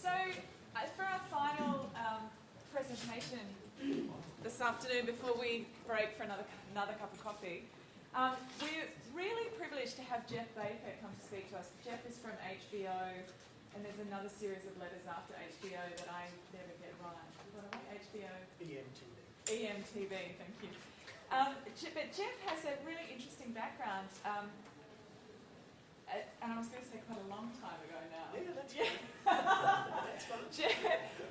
So, for our final presentation this afternoon, before we break for another cup of coffee, we're really privileged to have Geoff Baker come to speak to us. Geoff is from HBO, and there's another series of letters after HBO that I never get right. What are they? HBO? EMTB. EMTB, thank you. But Geoff has a really interesting background. And I was going to say quite a long time ago now. Yeah, that's fine. That's fine.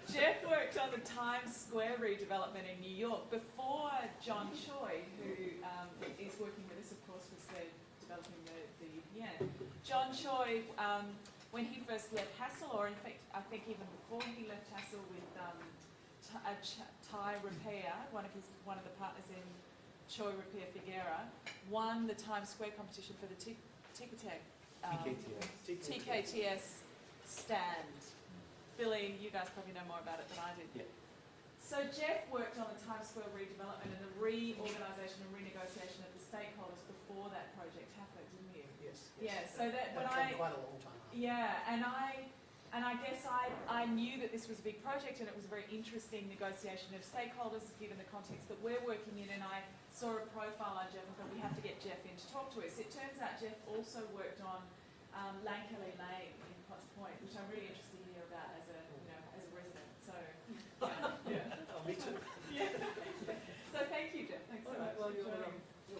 Geoff worked on the Times Square redevelopment in New York before John Choi, who is working with us, of course, was developing the UPN. John Choi, when he first left Hassel, or in fact, I think even before he left Hassel with Thai Repair, one of the partners in Choi Repair Figuera, won the Times Square competition for the TKTS stand. Billy, you guys probably know more about it than I did. Yeah. So Geoff worked on the Times Square redevelopment and the reorganisation and renegotiation of the stakeholders before that project happened, didn't you? Yes. Yeah. So that took quite a long time. Yeah, and I guess I knew that this was a big project and it was a very interesting negotiation of stakeholders given the context that we're working in, and I saw a profile on Geoff and thought we have to get Geoff in to talk to us. It turns out Geoff also worked on Llankelly Lane in Potts Point, which I'm really interested to hear about as a resident. So yeah. Oh, me too. Yeah. So thank you, Geoff. Thanks so much. Well, you're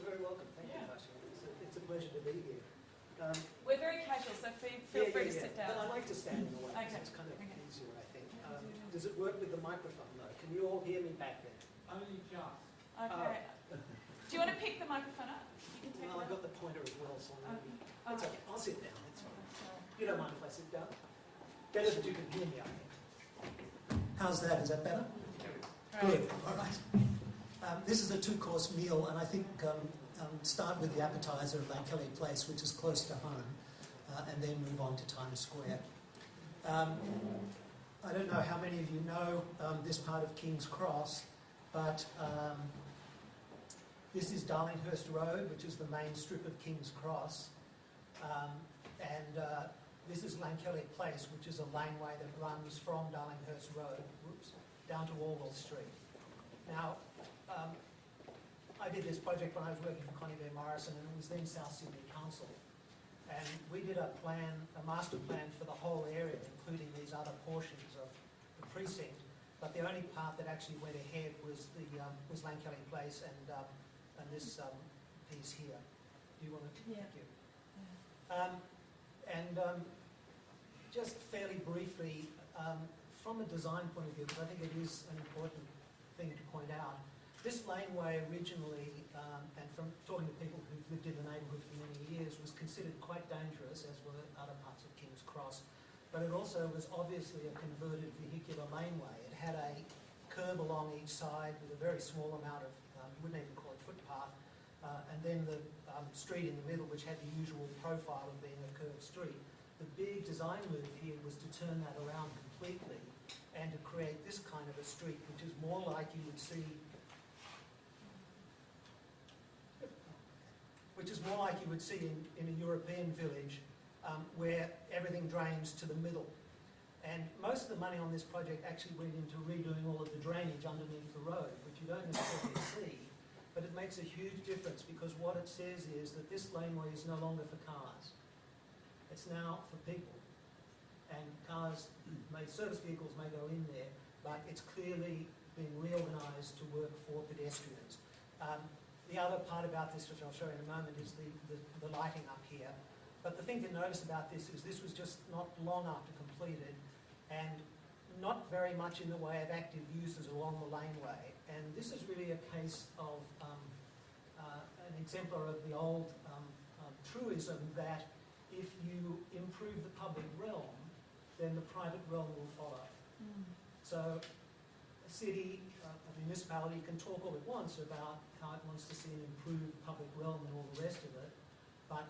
very welcome. Thank you, Marcia. It's a pleasure to be here. We're very casual, so feel free to sit down. But I like to stand in the way, because it's kind of easier, I think. Does it work with the microphone, though? Can you all hear me back there? Only just. Okay. Do you want to pick the microphone up? You can take Well, I've got the pointer as well, so it's okay. I'll sit down. It's fine. You don't mind if I sit down? Better that you can hear me, I think. How's that? Is that better? Good. All right. This is a two-course meal, and I think start with the appetizer of Llankelly Place, which is close to home, and then move on to Times Square. I don't know how many of you know this part of King's Cross, but this is Darlinghurst Road, which is the main strip of King's Cross, and this is Llankelly Place, which is a laneway that runs from Darlinghurst Road down to Orwell Street. Now, I did this project when I was working for Connie Bear Morrison, and it was then South Sydney Council. And we did a master plan for the whole area, including these other portions of the precinct. But the only part that actually went ahead was was Llankelly Place and this piece here. Do you want to? Yeah. Thank you. Just fairly briefly, from a design point of view, because I think it is an important thing to point out. This laneway originally, and from talking to people who've lived in the neighbourhood for many years, was considered quite dangerous, as were other parts of King's Cross. But it also was obviously a converted vehicular laneway. It had a curb along each side with a very small amount of, you wouldn't even call it footpath, and then the street in the middle, which had the usual profile of being a curved street. The big design move here was to turn that around completely and to create this kind of a street, which is more like you would see in a European village, where everything drains to the middle. And most of the money on this project actually went into redoing all of the drainage underneath the road, which you don't necessarily see, but it makes a huge difference, because what it says is that this laneway is no longer for cars. It's now for people. And service vehicles may go in there, but it's clearly being reorganised to work for pedestrians. The other part about this, which I'll show you in a moment, is the lighting up here. But the thing to notice about this is this was just not long after completed, and not very much in the way of active users along the laneway. And this is really a case of an exemplar of the old truism that if you improve the public realm, then the private realm will follow. So a city, a municipality can talk all it wants about how it wants to see an improved public realm and all the rest of it, but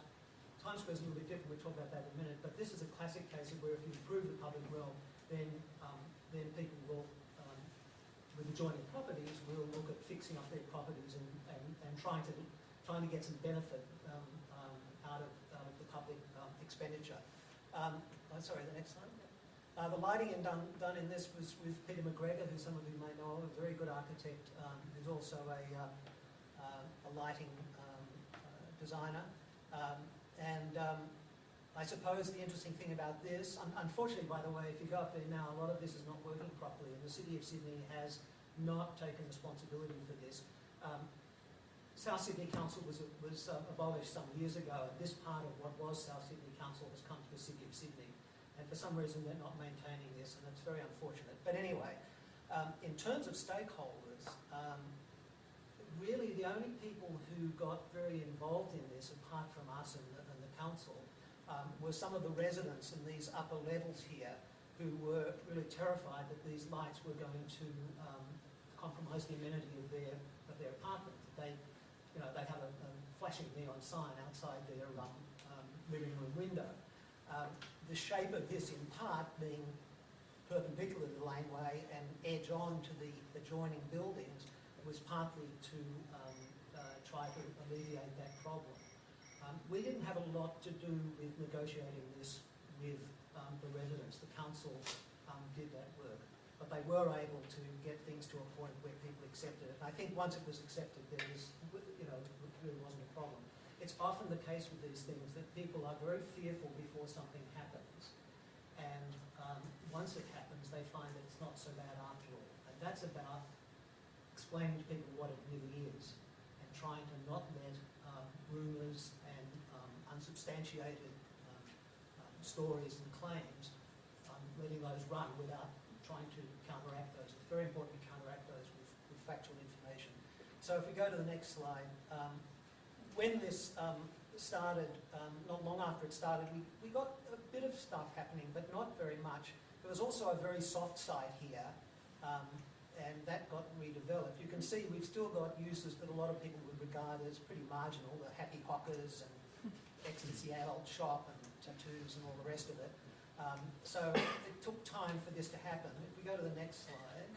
Times Square is a little bit different. We'll talk about that in a minute. But this is a classic case of where if you improve the public realm, then people will, with adjoining properties, will look at fixing up their properties and trying to get some benefit out of the public expenditure. Sorry, the next slide. The lighting done in this was with Peter McGregor, who some of you may know, a very good architect, who's also a lighting designer. I suppose the interesting thing about this, unfortunately, by the way, if you go up there now, a lot of this is not working properly, and the City of Sydney has not taken responsibility for this. South Sydney Council was abolished some years ago, and this part of what was South Sydney Council has come to the City of Sydney. And for some reason, they're not maintaining this, and it's very unfortunate. But anyway, in terms of stakeholders, really the only people who got very involved in this, apart from us and the council, were some of the residents in these upper levels here who were really terrified that these lights were going to compromise the amenity of their apartment. They'd have a flashing neon sign outside their living room window. The shape of this, in part, being perpendicular to the laneway and edge on to the adjoining buildings, was partly to try to alleviate that problem. We didn't have a lot to do with negotiating this with the residents. The council did that work, but they were able to get things to a point where people accepted it. And I think once it was accepted, there was, it really wasn't a problem. It's often the case with these things that people are very fearful before something happens, and once it happens, they find that it's not so bad after all. And that's about explaining to people what it really is, and trying to not let rumours and unsubstantiated stories and claims, letting those run without trying to counteract those. It's very important to counteract those with factual information. So if we go to the next slide, when this started, not long after it started, we got a bit of stuff happening, but not very much. There was also a very soft side here, and that got redeveloped. You can see we've still got uses that a lot of people would regard as pretty marginal, the happy hockers and ecstasy adult shop and tattoos and all the rest of it. So it took time for this to happen. If we go to the next slide,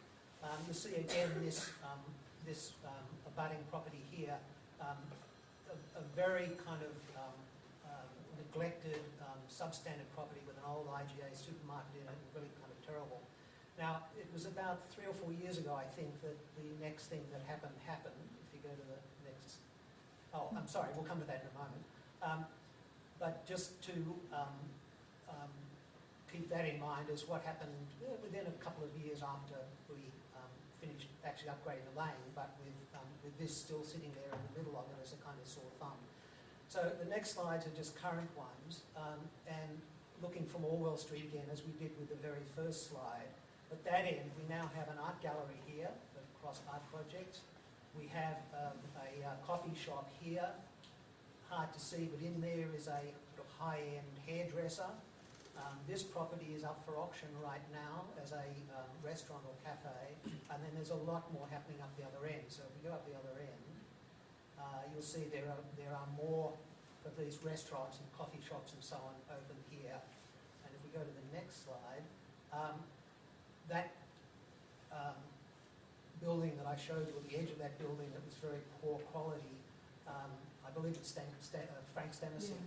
you'll see again this abutting property here, a very kind of neglected, substandard property with an old IGA supermarket in it, really kind of terrible. Now, it was about 3 or 4 years ago, I think, that the next thing that happened. If you go to the next... Oh, I'm sorry, we'll come to that in a moment. But just to keep that in mind as what happened within a couple of years after we finished actually upgrading the lane, but with this still sitting there in the middle of it as a kind of sore thumb. So the next slides are just current ones, and looking from Orwell Street again, as we did with the very first slide. At that end, we now have an art gallery here, across art projects. We have a coffee shop here. Hard to see, but in there is a sort of high-end hairdresser. This property is up for auction right now as a restaurant or cafe, and then there's a lot more happening up the other end. So if we go up the other end, you'll see there are more of these restaurants and coffee shops and so on open here. And if we go to the next slide, that building that I showed you, at the edge of that building that was very poor quality, I believe it's Frank Stanisic,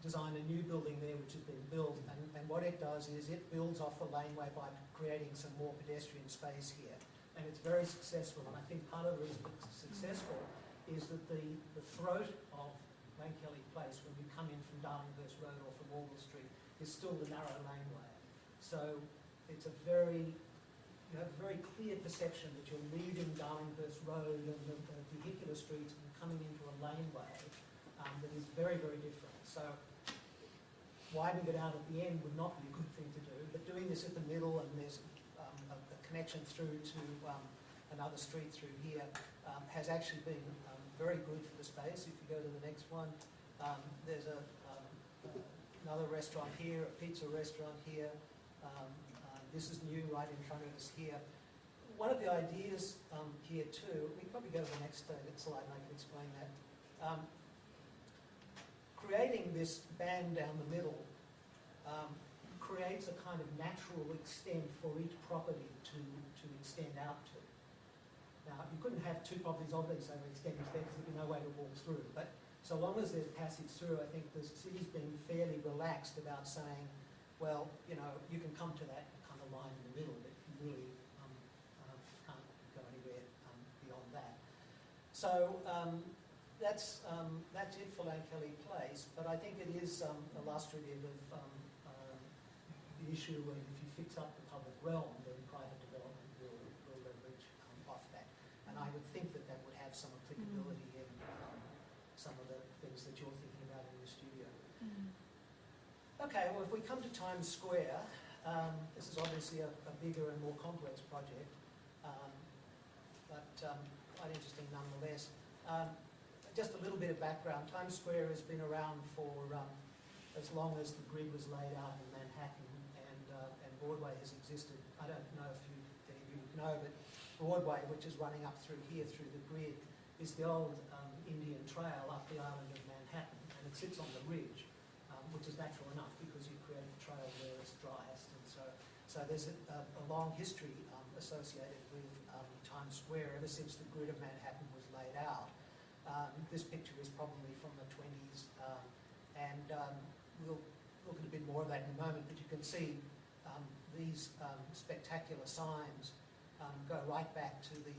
designed a new building there which has been built, and what it does is it builds off the laneway by creating some more pedestrian space here. And it's very successful, and I think part of the reason it's successful is that the throat of Llankelly Place, when you come in from Darlinghurst Road or from Orwell Street, is still the narrow laneway. So it's you have a very clear perception that you're leaving Darlinghurst Road and the vehicular streets and coming into a laneway that is very, very different. So widening it out at the end would not be a good thing to do, but doing this at the middle, and there's a connection through to another street through here, has actually been very good for the space. If you go to the next one, there's another restaurant here, a pizza restaurant here. This is new right in front of us here. One of the ideas here too, we can probably go to the next slide and I can explain that. Creating this band down the middle creates a kind of natural extent for each property to extend out to. Now, you couldn't have two properties obviously extending because there'd be no way to walk through. But so long as there's passage through, I think the city's been fairly relaxed about saying well, you know, you can come to that kind of line in the middle, but you really can't go anywhere beyond that. So that's it for Llankelly Place, but I think it is illustrative of the issue where if you fix up the public realm, then private development will leverage off that. And I would think that that would have some applicability in some of the things that you're thinking about in your studio. Okay, well, if we come to Times Square, this is obviously a bigger and more complex project, but quite interesting nonetheless. Just a little bit of background. Times Square has been around for as long as the grid was laid out in Manhattan, and Broadway has existed. I don't know if any of you would know, but Broadway, which is running up through here through the grid, is the old Indian Trail up the island of Manhattan, and it sits on the ridge, which is natural enough because you create the trail where it's driest, and so there's a long history associated with Times Square ever since the grid of Manhattan was laid out. This picture is probably from the 20s, and we'll look at a bit more of that in a moment, but you can see these spectacular signs go right back to the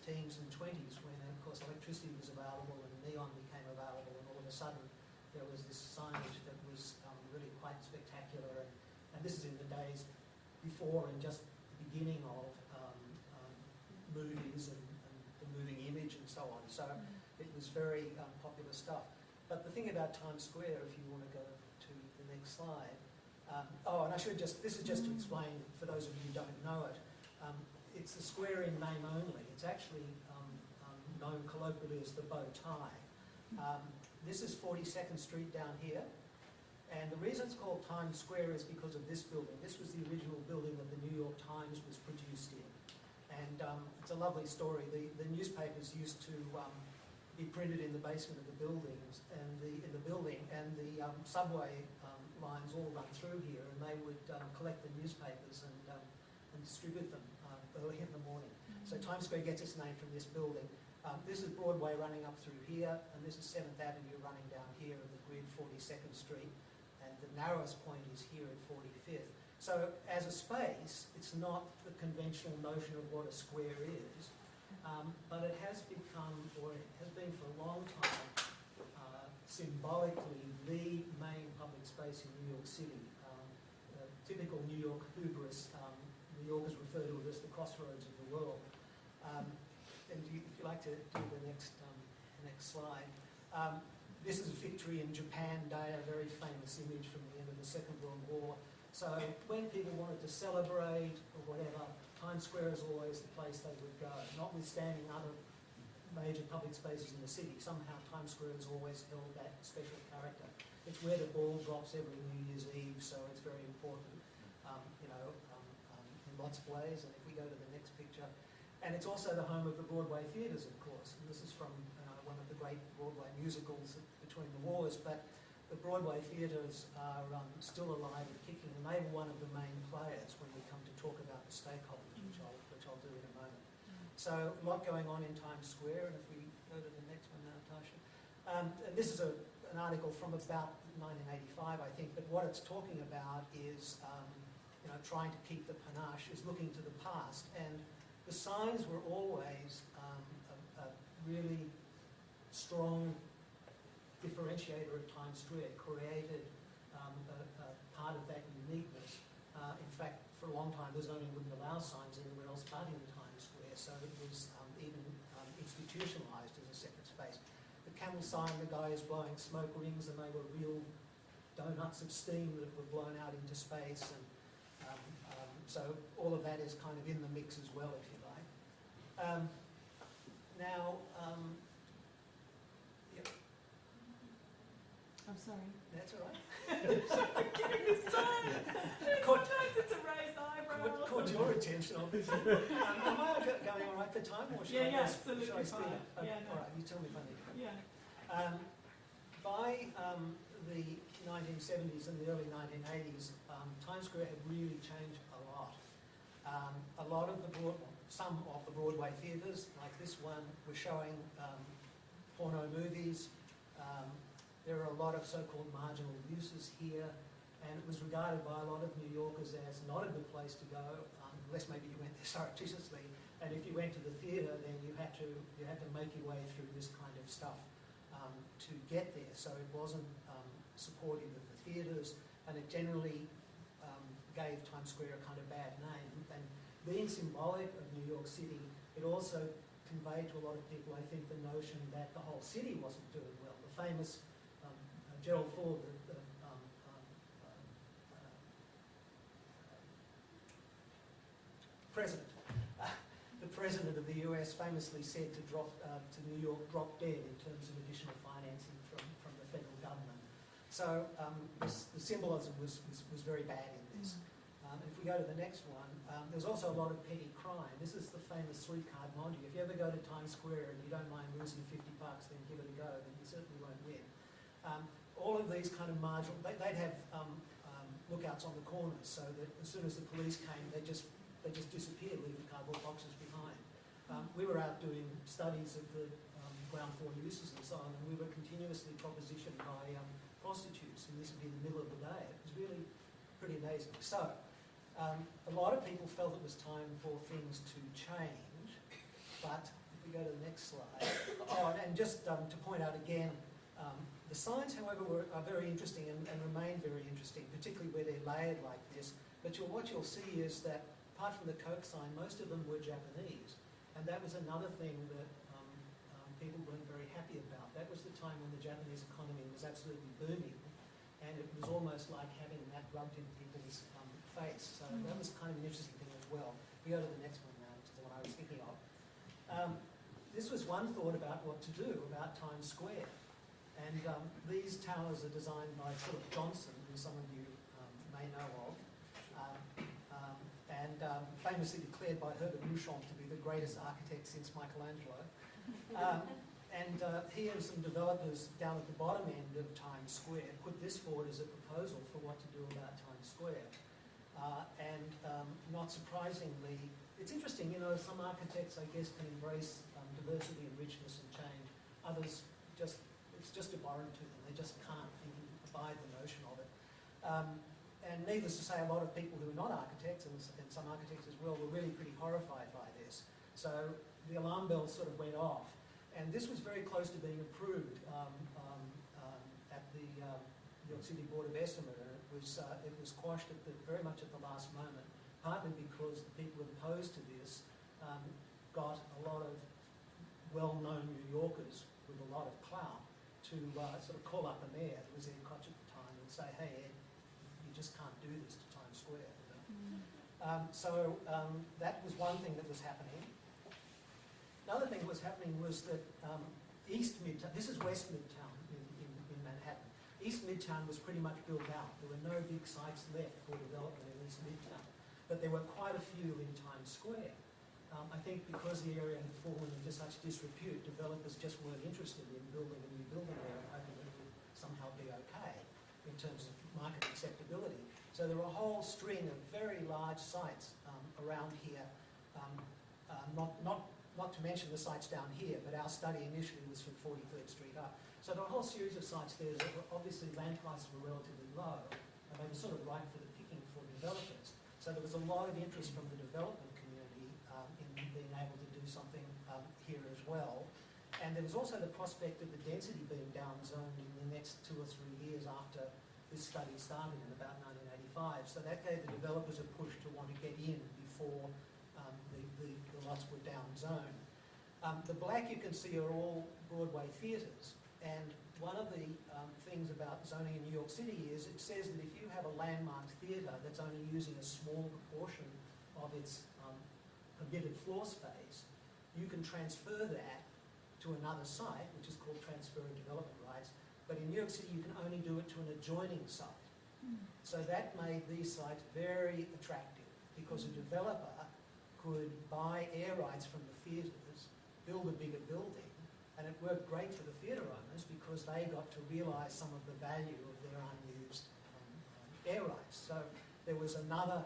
teens and 20s when, of course, electricity was available and neon became available, and all of a sudden there was this signage that was really quite spectacular, and this is in the days before and just the beginning of movies and the moving image and so on. So it was very popular stuff. But the thing about Times Square, if you want to go to the next slide, oh, and I should just, this is just to explain for those of you who don't know it, it's the square in name only. It's actually known colloquially as the bow tie. This is 42nd Street down here, and the reason it's called Times Square is because of this building. This was the original building that the New York Times was produced in, and it's a lovely story. The newspapers used to be printed in the basement of the buildings, and the subway lines all run through here, and they would collect the newspapers and distribute them early in the morning. So Times Square gets its name from this building. This is Broadway running up through here, and this is 7th Avenue running down here in the grid, 42nd Street, and the narrowest point is here at 45th. So as a space, it's not the conventional notion of what a square is, but it has become, or it has been for a long time, symbolically the main public space in New York City. Typical New York hubris, New Yorkers refer to it as the crossroads of the world. And if you'd like to do the next slide. This is a victory in Japan Day, a very famous image from the end of the Second World War. So when people wanted to celebrate or whatever, Times Square is always the place they would go, notwithstanding other major public spaces in the city. Somehow Times Square has always held that special character. It's where the ball drops every New Year's Eve, so it's very important, in lots of ways. And if we go to the next picture, and it's also the home of the Broadway theatres, of course. And this is from one of the great Broadway musicals between the wars, but the Broadway theatres are still alive and kicking, and they were one of the main players when we come to talk about the stakeholders, which I'll do in a moment. So a lot going on in Times Square, and if we go to the next one now, Tasha. And this is an article from about 1985, I think, but what it's talking about is trying to keep the panache, is looking to the past, and the signs were always a really strong differentiator of Times Square, created a part of that uniqueness. In fact, for a long time, the zoning wouldn't allow signs anywhere else but in Times Square, so it was even institutionalised as a separate space. The camel sign, the guy is blowing smoke rings, and they were real donuts of steam that were blown out into space, and so all of that is kind of in the mix as well, if you like. Yep. I'm sorry. That's all right. Getting this sign. Sometimes it's a raised eyebrow. Caught your attention, obviously. Am I going all right for time, or should I absolutely should I speed fine. up? Okay, No. all right, you tell me if I need to. Yeah. By the 1970s and the early 1980s, Times Square had really changed a lot. Some of the Broadway theatres, like this one, were showing porno movies. There are a lot of so-called marginal uses here. and it was regarded by a lot of New Yorkers as not a good place to go, unless maybe you went there surreptitiously. And if you went to the theatre, then you had to make your way through this kind of stuff to get there. So it wasn't supportive of the theatres, and it generally gave Times Square a kind of bad name. And being symbolic of New York City, it also conveyed to a lot of people, I think, the notion that the whole city wasn't doing well. The famous Gerald Ford, the president of the US famously said to New York, drop dead in terms of additional financing from the federal government. So the symbolism was very bad in this. If we go to the next one, there's also a lot of petty crime. This is the famous three-card Monty. If you ever go to Times Square and you don't mind losing $50, then give it a go, then you certainly won't win. All of these kind of marginal, they'd have lookouts on the corners, so that as soon as the police came, they just disappeared, leaving cardboard boxes behind. We were out doing studies of the ground floor uses and so on, and we were continuously propositioned by prostitutes, and this would be in the middle of the day. It was really pretty amazing. So, a lot of people felt it was time for things to change, but if we go to the next slide. Oh, and just to point out again, the signs, however, are very interesting and remain very interesting, particularly where they're layered like this. But what you'll see is that, apart from the Coke sign, most of them were Japanese. And that was another thing that people weren't very happy about. That was the time when the Japanese economy was absolutely booming, and it was almost like having that rubbed in people's face. So that was kind of an interesting thing as well. We go to the next one now, which is the one I was thinking of. This was one thought about what to do about Times Square. And these towers are designed by Philip Johnson, who some of you may know of, and famously declared by Herbert Mouchon to be the greatest architect since Michelangelo. He and some developers down at the bottom end of Times Square put this forward as a proposal for what to do about Times Square. Not surprisingly, it's interesting, you know, some architects, I guess, can embrace diversity and richness and change. Others, it's just abhorrent to them. They just can't even abide the notion of it. And needless to say, a lot of people who are not architects, and some architects as well, were really pretty horrified by this. So the alarm bells sort of went off. And this was very close to being approved at the New York City Board of Estimate, and it was quashed very much at the last moment, partly because the people opposed to this got a lot of well-known New Yorkers with a lot of clout to sort of call up the mayor, who was Ed Koch at the time, and say, hey, Ed, you just can't do this to Times Square. So that was one thing that was happening. Another thing that was happening was that East Midtown, this is West Midtown in Manhattan. East Midtown was pretty much built out. There were no big sites left for development in East Midtown, but there were quite a few in Times Square. I think because the area had fallen into such disrepute, developers just weren't interested in building a new building there and hoping it would somehow be okay in terms of market acceptability. So there were a whole string of very large sites around here, not to mention the sites down here, but our study initially was from 43rd Street up. So there were a whole series of sites there that were obviously land prices were relatively low, and they were sort of ripe for the picking for developers. So there was a lot of interest from the development community in being able to do something here as well. And there was also the prospect of the density being downzoned in the next 2 or 3 years after this study started in about 1985. So that gave the developers a push to want to get in before the lots were downzoned. The black you can see are all Broadway theatres, and one of the things about zoning in New York City is it says that if you have a landmark theatre that's only using a small proportion of its permitted floor space, you can transfer that to another site, which is called transfer of development rights, but in New York City you can only do it to an adjoining site. So that made these sites very attractive because a developer could buy air rights from the theatres, build a bigger building, and it worked great for the theatre owners because they got to realise some of the value of their unused air rights. So there was another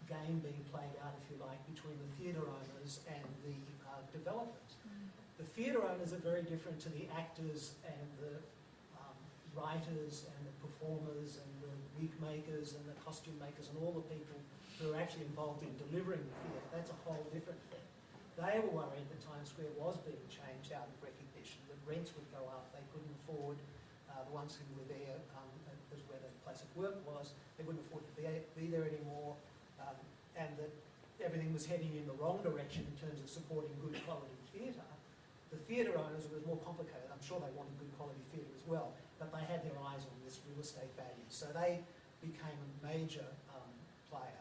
game being played out, if you like, between the theatre owners and the developers. The theatre owners are very different to the actors and the writers and the performers and the wig makers and the costume makers and all the people who are actually involved in delivering the theatre. That's a whole different thing. They were worried that Times Square was being changed out of recognition, that rents would go up, they couldn't afford, the ones who were there as where the place of work was, they wouldn't afford to be there anymore, and that everything was heading in the wrong direction in terms of supporting good quality theatre. The theatre owners were more complicated. I'm sure they wanted good quality theatre as well, but they had their eyes on this real estate value. So they became a major player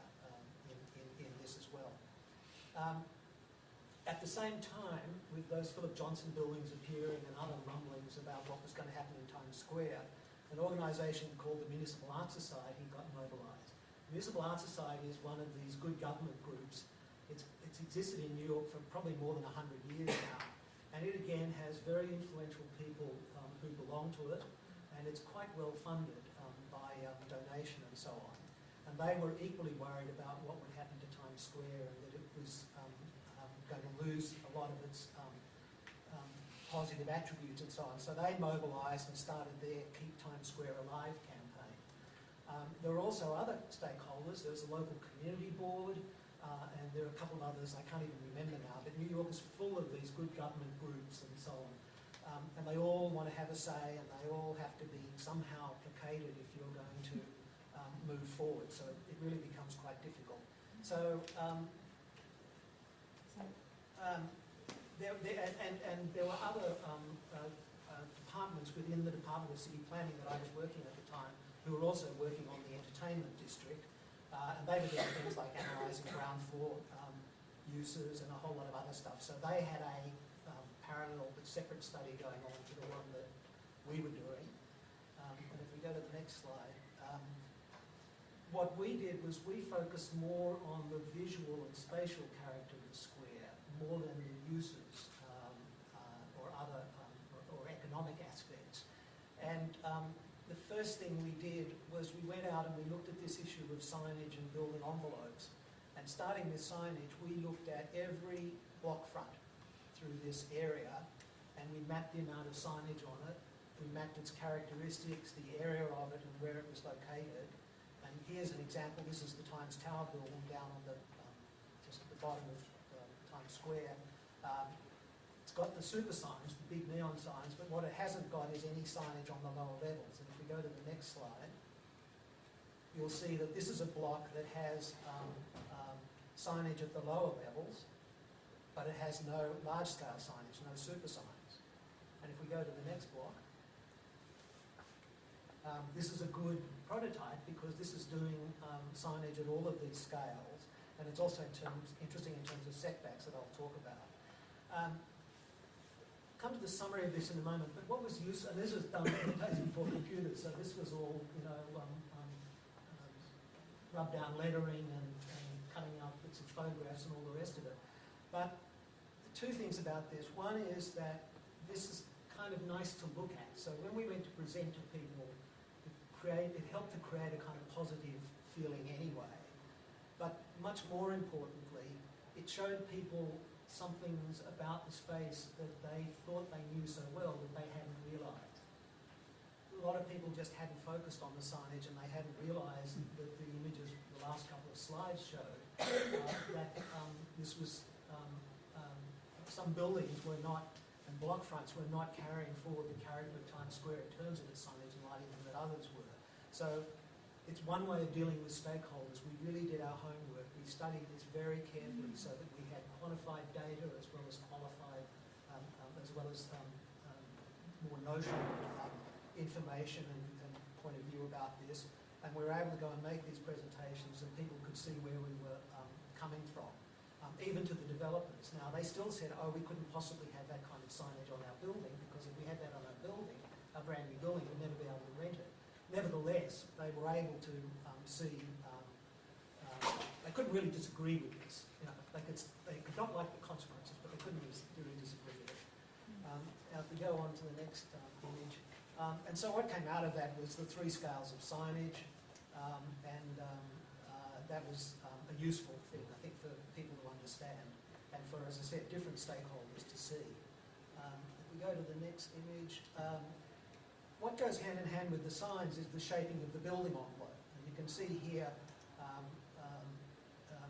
in this as well. At the same time, with those Philip Johnson buildings appearing and other rumblings about what was going to happen in Times Square, an organisation called the Municipal Art Society got mobilised. The Municipal Art Society is one of these good government groups. It's existed in New York for probably more than 100 years now. And it again has very influential people who belong to it, and it's quite well funded by donation and so on. And they were equally worried about what would happen to Times Square and that it was going to lose a lot of its positive attributes and so on. So they mobilised and started their Keep Times Square Alive campaign. There were also other stakeholders. There was the local community board, and there are a couple of others I can't even remember now, but New York is full of these good government groups and so on. And they all want to have a say, and they all have to be somehow placated if you're going to move forward. So it really becomes quite difficult. So there were other departments within the Department of City Planning that I was working at the time who were also working on the entertainment district. And they were doing things like analysing ground floor uses and a whole lot of other stuff. So they had a parallel but separate study going on to the one that we were doing. And if we go to the next slide, what we did was we focused more on the visual and spatial character of the square, more than the uses or other or economic aspects. And the first thing we did was we went out and we looked at this issue of signage and building envelopes. And starting with signage, we looked at every block front through this area, and we mapped the amount of signage on it. We mapped its characteristics, the area of it, and where it was located. And here's an example. This is the Times Tower building down on the just at the bottom of Times Square. It's got the super signs, the big neon signs, but what it hasn't got is any signage on the lower levels. And if we go to the next slide, you'll see that this is a block that has signage at the lower levels, but it has no large-scale signage, no super signs. And if we go to the next block, this is a good prototype because this is doing signage at all of these scales, and it's also interesting in terms of setbacks that I'll talk about. Come to the summary of this in a moment, but what was useful, and this was done in the days before computers, so this was all, rub down lettering and cutting out bits of photographs and all the rest of it. But the two things about this, one is that this is kind of nice to look at. So when we went to present to people, it helped to create a kind of positive feeling anyway. But much more importantly, it showed people some things about the space that they thought they knew so well that they hadn't realised. A lot of people just hadn't focused on the signage, and they hadn't realised that the images the last couple of slides showed that this was some buildings were not, and block fronts were not carrying forward the character of Times Square in terms of its signage and lighting that others were. So it's one way of dealing with stakeholders. We really did our homework. We studied this very carefully so that we had quantified data as well as qualified, more notional information and point of view about this. And we were able to go and make these presentations, and people could see where we were coming from, even to the developers. Now, they still said, oh, we couldn't possibly have that kind of signage on our building, because if we had that on our building, a brand new building, we'd never be able to rent it. Nevertheless, they were able to see, they couldn't really disagree with this. They could not like the consequences, but they couldn't really disagree with it. Now, if we go on to the next image. And so what came out of that was the 3 scales of signage, and that was a useful thing, I think, for people to understand, and for, as I said, different stakeholders to see. If we go to the next image, what goes hand in hand with the signs is the shaping of the building envelope. And you can see here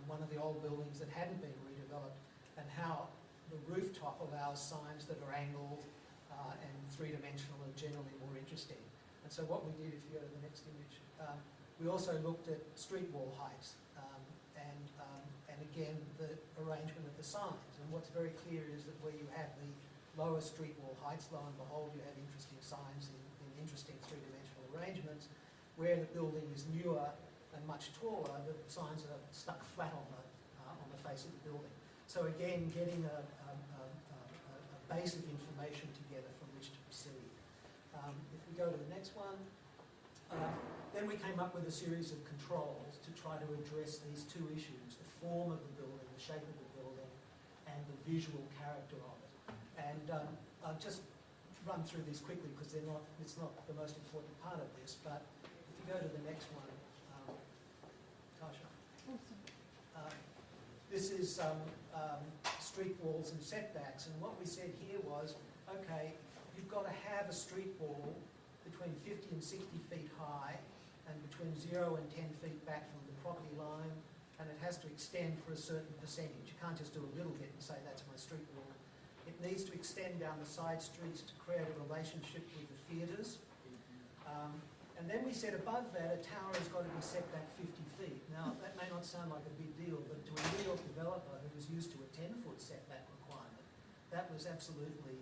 one of the old buildings that hadn't been redeveloped, and how the rooftop allows signs that are angled and three-dimensional and generally more interesting. And so what we did, if you go to the next image, we also looked at street wall heights and again the arrangement of the signs. And what's very clear is that where you have the lower street wall heights, lo and behold, you have interesting signs in interesting three-dimensional arrangements. Where the building is newer and much taller, the signs are stuck flat on the face of the building. So again, getting a base of information together from which to proceed. If we go to the next one, then we came up with a series of controls to try to address these two issues: the form of the building, the shape of the building, and the visual character of it. And I'll just run through these quickly because it's not the most important part of this, but if you go to the next one, Tasha. This is street walls and setbacks, and what we said here was, okay, you've got to have a street wall between 50 and 60 feet high and between 0 and 10 feet back from the property line, and it has to extend for a certain percentage. You can't just do a little bit and say that's my street wall. It needs to extend down the side streets to create a relationship with the theatres. And then we said above that, a tower has got to be set back 50 feet. Now, that may not sound like a big deal, but to a New York developer who was used to a 10-foot setback requirement, that was absolutely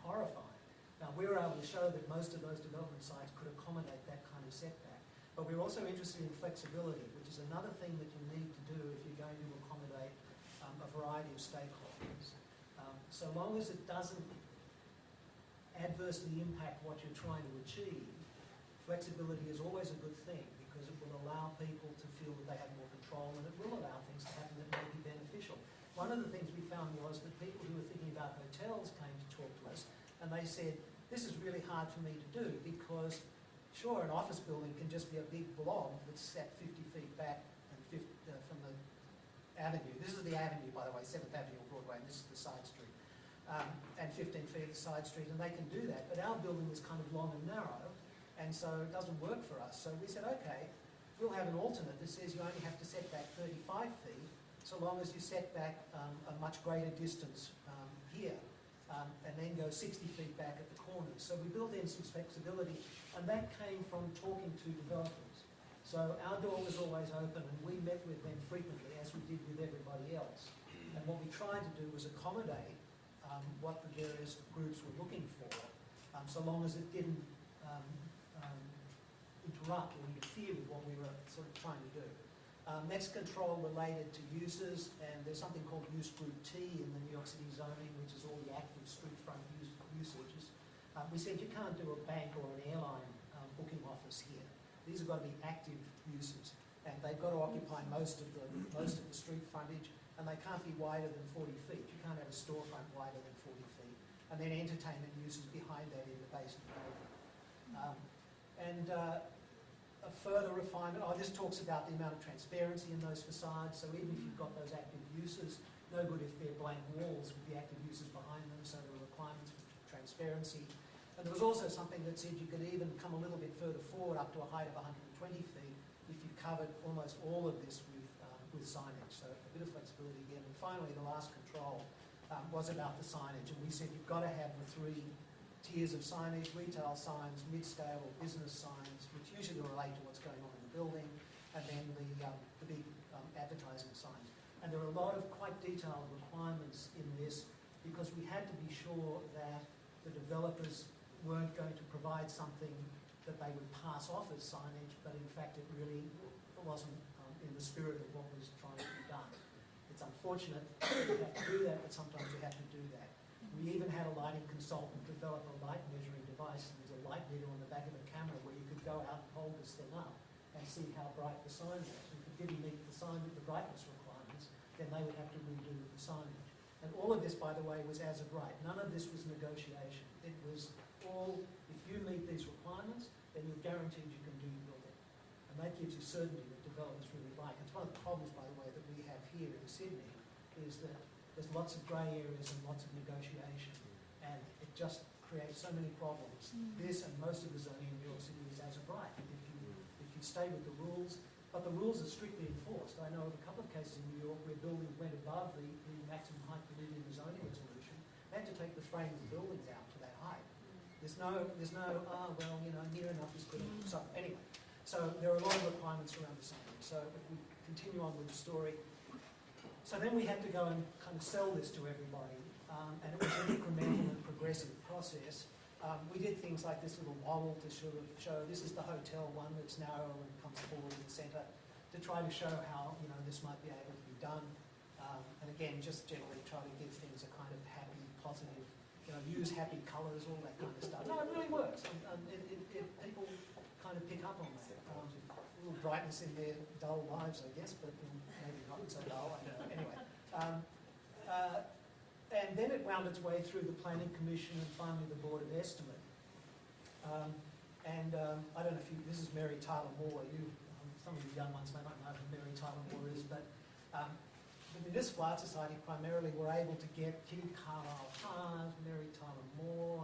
horrifying. Now, we were able to show that most of those development sites could accommodate that kind of setback. But we're also interested in flexibility, which is another thing that you need to do if you're going to accommodate a variety of stakeholders. So long as it doesn't adversely impact what you're trying to achieve, flexibility is always a good thing because it will allow people to feel that they have more control, and it will allow things to happen that may be beneficial. One of the things we found was that people who were thinking about hotels came to talk to us, and they said, this is really hard for me to do because, sure, an office building can just be a big blob that's set 50 feet back and from the avenue. This is the avenue, by the way, 7th Avenue on Broadway, and this is the side street. And 15 feet of the side street, and they can do that. But our building is kind of long and narrow, and so it doesn't work for us. So we said, okay, we'll have an alternate that says you only have to set back 35 feet, so long as you set back a much greater distance here, and then go 60 feet back at the corners. So we built in some flexibility, and that came from talking to developers. So our door was always open, and we met with them frequently, as we did with everybody else. And what we tried to do was accommodate what the various groups were looking for, so long as it didn't interrupt or interfere with what we were sort of trying to do. Next control related to uses, and there's something called use group T in the New York City zoning, which is all the active street front usages. We said you can't do a bank or an airline booking office here. These have got to be active uses, and they've got to occupy most of the street frontage, and they can't be wider than 40 feet. You can't have a storefront wider than 40 feet. And then entertainment uses behind that in the base of the building. A further refinement, this talks about the amount of transparency in those facades. So even if you've got those active uses, no good if they're blank walls with the active uses behind them, so there are requirements for transparency. And there was also something that said you could even come a little bit further forward up to a height of 120 feet if you covered almost all of this with signage. So a bit of flexibility again. And finally, the last control was about the signage, and we said you've got to have the 3 tiers of signage: retail signs, mid-scale or business signs, which usually relate to what's going on in the building, and then the big advertising signs. And there are a lot of quite detailed requirements in this because we had to be sure that the developers weren't going to provide something that they would pass off as signage, but in fact it really wasn't in the spirit of what was trying to be done. It's unfortunate that you have to do that, but sometimes you have to do that. We even had a lighting consultant develop a light measuring device, and there's a light meter on the back of the camera where you could go out and hold this thing up and see how bright the sign was. If it didn't meet the brightness requirements, then they would have to redo the signage. And all of this, by the way, was as of right. None of this was negotiation. It was all, if you meet these requirements, then you're guaranteed you can do your building. And that gives you certainty that developers really like. It's one of the problems, by the way, that we have here in Sydney, is that there's lots of grey areas and lots of negotiation, and it just create so many problems. This and most of the zoning in New York City is as of right. If you stay with the rules, but the rules are strictly enforced. I know of a couple of cases in New York where buildings went above the maximum height permitted in the zoning resolution. They had to take the frame of the buildings out to that height. There's no, well, you know, near enough is good enough. So anyway, so there are a lot of requirements around the zoning. So if we continue on with the story, so then we had to go and kind of sell this to everybody, and it was an incremental and progressive process. We did things like this little model to sort of show this is the hotel one that's narrow and comes forward in the centre, to try to show how, you know, this might be able to be done. And again, just generally try to give things a kind of happy, positive, you know, use happy colours, all that kind of stuff. No, it really works. People kind of pick up on that. A little brightness in their dull lives, I guess, but maybe not so dull. I don't know. Anyway. And then it wound its way through the Planning Commission and finally the Board of Estimate. I don't know if this is Mary Tyler Moore. Some of you young ones may not know who Mary Tyler Moore is, but the Municipal Art Society primarily were able to get Kitty Carlisle Hart, Mary Tyler Moore,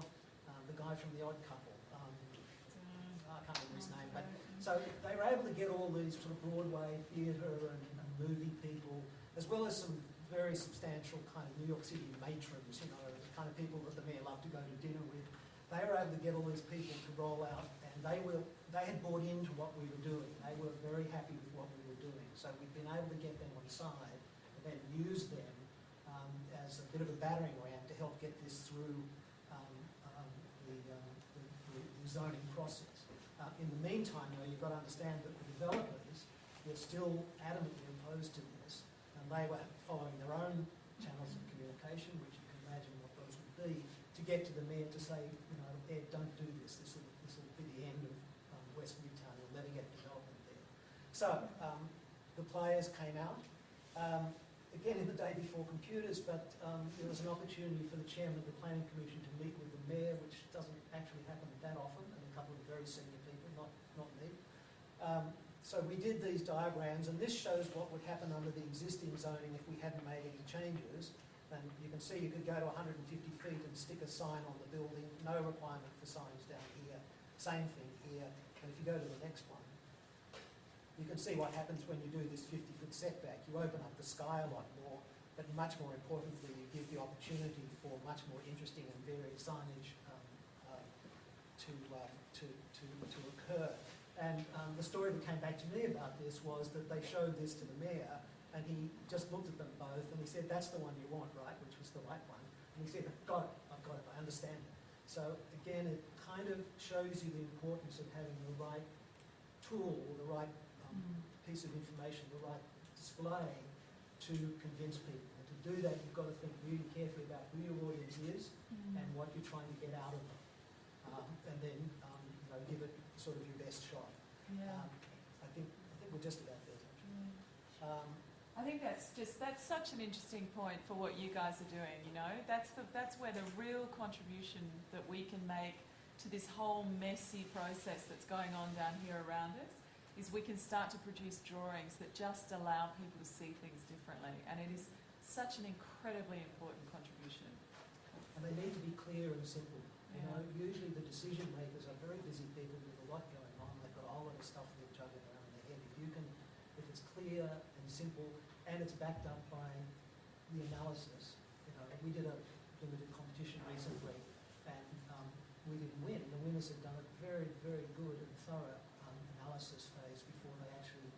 the guy from The Odd Couple. I can't remember his name, but so they were able to get all these sort of Broadway theatre and movie people, as well as some very substantial kind of New York City matrons, you know, the kind of people that the mayor loved to go to dinner with. They were able to get all these people to roll out, and they had bought into what we were doing. They were very happy with what we were doing. So we've been able to get them on side and then use them as a bit of a battering ram to help get this through the zoning process. In the meantime, though, you've got to understand that the developers were still adamantly opposed to this, and they were following their own channels of communication, which you can imagine what those would be, to get to the mayor to say, you know, Ed, don't do this. This will be the end of West Midtown. You'll never get development there. So the players came out. Again, in the day before computers, but there was an opportunity for the chairman of the Planning Commission to meet with the mayor, which doesn't actually happen that often, and a couple of very senior people, not me. So we did these diagrams, and this shows what would happen under the existing zoning if we hadn't made any changes. And you can see you could go to 150 feet and stick a sign on the building, no requirement for signs down here. Same thing here. And if you go to the next one, you can see what happens when you do this 50-foot setback. You open up the sky a lot more, but much more importantly, you give the opportunity for much more interesting and varied signage to occur. And the story that came back to me about this was that they showed this to the mayor, and he just looked at them both, and he said, "That's the one you want, right?" Which was the right one. And he said, I've got it, I understand it. So again, it kind of shows you the importance of having the right tool, or the right piece of information, the right display to convince people. And to do that, you've got to think really carefully about who your audience is and what you're trying to get out of them. And then give it sort of your best shot. Yeah. I think we're just about there. I think that's such an interesting point for what you guys are doing. You know, that's where the real contribution that we can make to this whole messy process that's going on down here around us is we can start to produce drawings that just allow people to see things differently, and it is such an incredibly important contribution. And they need to be clear and simple. You know, usually the decision makers are very busy people with a lot going on. They've got a whole lot of stuff they're juggling around in their head. If it's clear and simple, and it's backed up by the analysis. You know, we did a limited competition recently, and we didn't win. The winners had done a very, very good and thorough analysis phase before they actually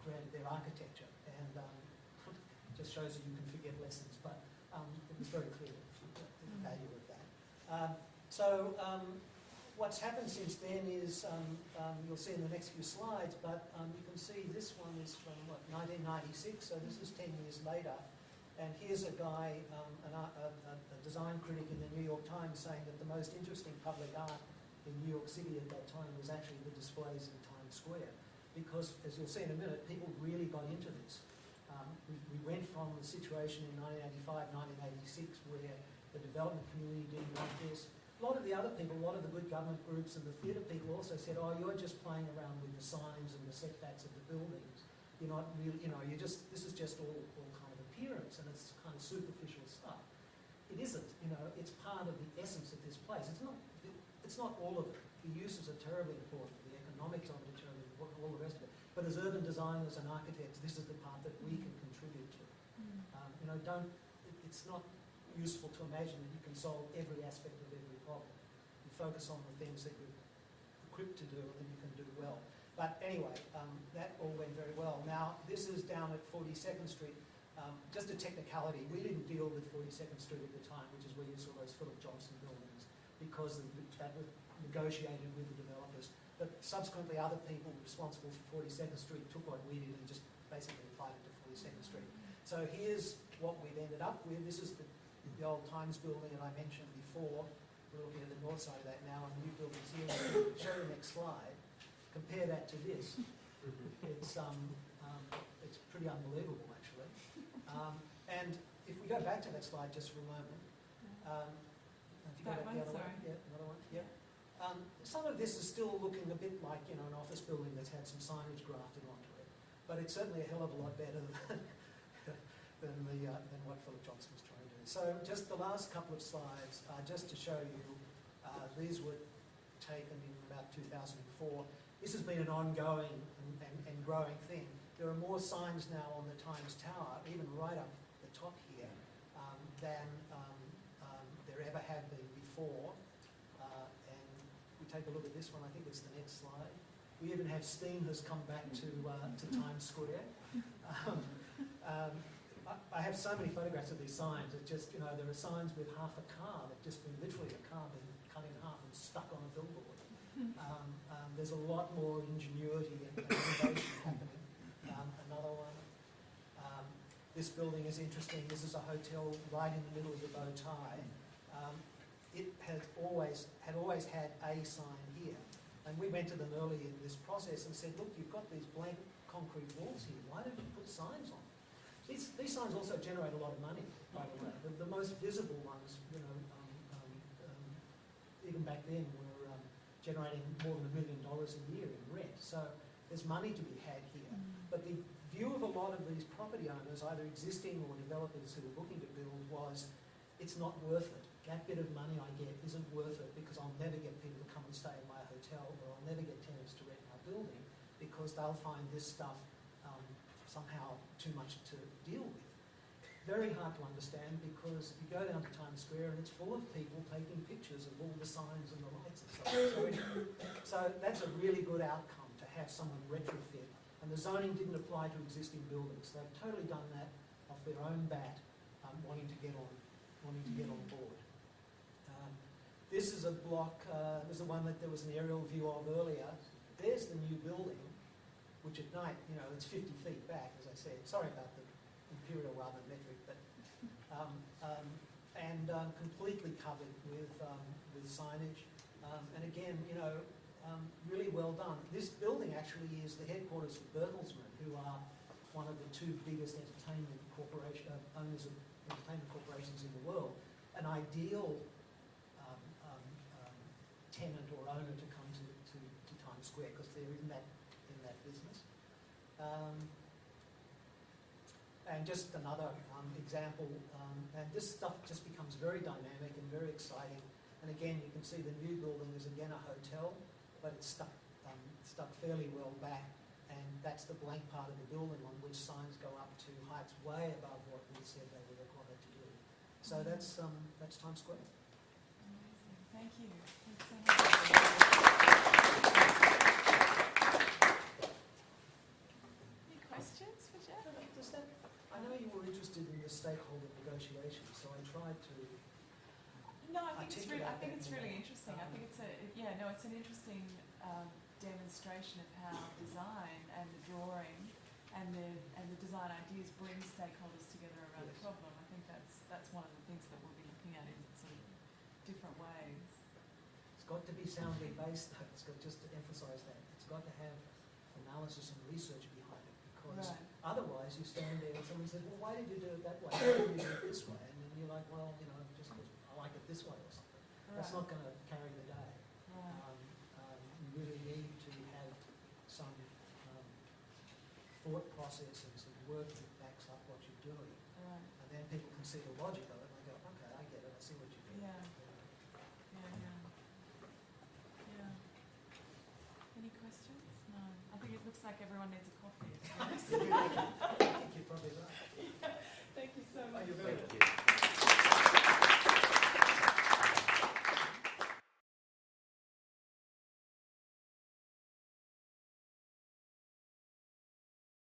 created their architecture, and just shows that you can forget lessons. But it was very clear the value of that. What's happened since then is, you'll see in the next few slides, but you can see this one is from, 1996, so this is 10 years later. And here's a guy, a design critic in the New York Times, saying that the most interesting public art in New York City at that time was actually the displays in Times Square. Because, as you'll see in a minute, people really got into this. We went from the situation in 1985, 1986, where the development community didn't want this. A lot of the other people, a lot of the good government groups and the theatre people also said, "Oh, you're just playing around with the signs and the setbacks of the buildings. You're not really, this is just all kind of appearance, and it's kind of superficial stuff." It isn't. it's part of the essence of this place. It's not all of it. The uses are terribly important. The economics of it are terribly important, all the rest of it. But as urban designers and architects, this is the part that we can contribute to. It's not useful to imagine that you can solve every aspect of every problem. You focus on the things that you're equipped to do and that you can do well. But anyway, that all went very well. Now, this is down at 42nd Street. Just a technicality, we didn't deal with 42nd Street at the time, which is where you saw those Philip Johnson buildings, because that was negotiated with the developers. But subsequently, other people responsible for 42nd Street took what we did and just basically applied it to 42nd Street. So here's what we've ended up with. This is the old Times building that I mentioned before. We're looking at the north side of that now, and new buildings here. Show the next slide. Compare that to this. It's pretty unbelievable, actually. And if we go back to that slide just for a moment. If you go back the other one. Yeah, another one. Yeah. Some of this is still looking a bit like an office building that's had some signage grafted onto it, but it's certainly a hell of a lot better than what Philip Johnson was trying to do. So just the last couple of slides, just to show you, these were taken in about 2004. This has been an ongoing and growing thing. There are more signs now on the Times Tower, even right up the top here, than there ever have been before. And we take a look at this one, I think it's the next slide. We even have steam has come back to Times Square. I have so many photographs of these signs. It just, there are signs with half a car that just been literally a car been cut in half and stuck on a billboard. There's a lot more ingenuity and innovation happening. Another one. This building is interesting. This is a hotel right in the middle of the bow tie. It had always had a sign here. And we went to them early in this process and said, look, you've got these blank concrete walls here. Why don't you put signs on? These signs also generate a lot of money, by the way. The most visible ones, even back then, were generating more than $1 million a year in rent. So there's money to be had here. But the view of a lot of these property owners, either existing or developers who are looking to build, was it's not worth it. That bit of money I get isn't worth it because I'll never get people to come and stay in my hotel, or I'll never get tenants to rent my building because they'll find this stuff somehow too much to deal with. Very hard to understand because you go down to Times Square and it's full of people taking pictures of all the signs and the lights and stuff. So that's a really good outcome to have someone retrofit. And the zoning didn't apply to existing buildings. They've totally done that off their own bat, wanting to get on board. This is a block. This is the one that there was an aerial view of earlier. There's the new building, which at night, it's 50 feet back, as I said. Sorry about the imperial rather than metric, but completely covered with signage. And again, really well done. This building actually is the headquarters of Bertelsmann, who are one of the two biggest entertainment owners of entertainment corporations in the world. An ideal tenant or owner to come to Times Square because they're in that business. And just another example, and this stuff just becomes very dynamic and very exciting. And again, you can see the new building is again a hotel, but it's stuck fairly well back, and that's the blank part of the building on which signs go up to heights way above what we said they were required to do. So that's Times Square. Amazing. Thank you. Thanks so much. Any questions for Geoff? I know you were interested in the stakeholder negotiations, so I tried to. No, I think it's really interesting. I think it's an interesting demonstration of how design and the drawing and the design ideas bring stakeholders together around a problem. I think that's one of the things that we'll be looking at in sort of different ways. It's got to be soundly based, though. It's got, just to emphasise that, it's got to have analysis and research behind it, because otherwise you stand there and someone says, well, why did you do it that way? Why did you do it this way? And then you're like, well, just because I like it this way or something. That's not going to carry the day. You really need to have some thought process and some work that backs up what you're doing. And then people can see the logic of it and they go, okay, I get it, I see what you're looks like everyone needs a coffee. I think you're probably right.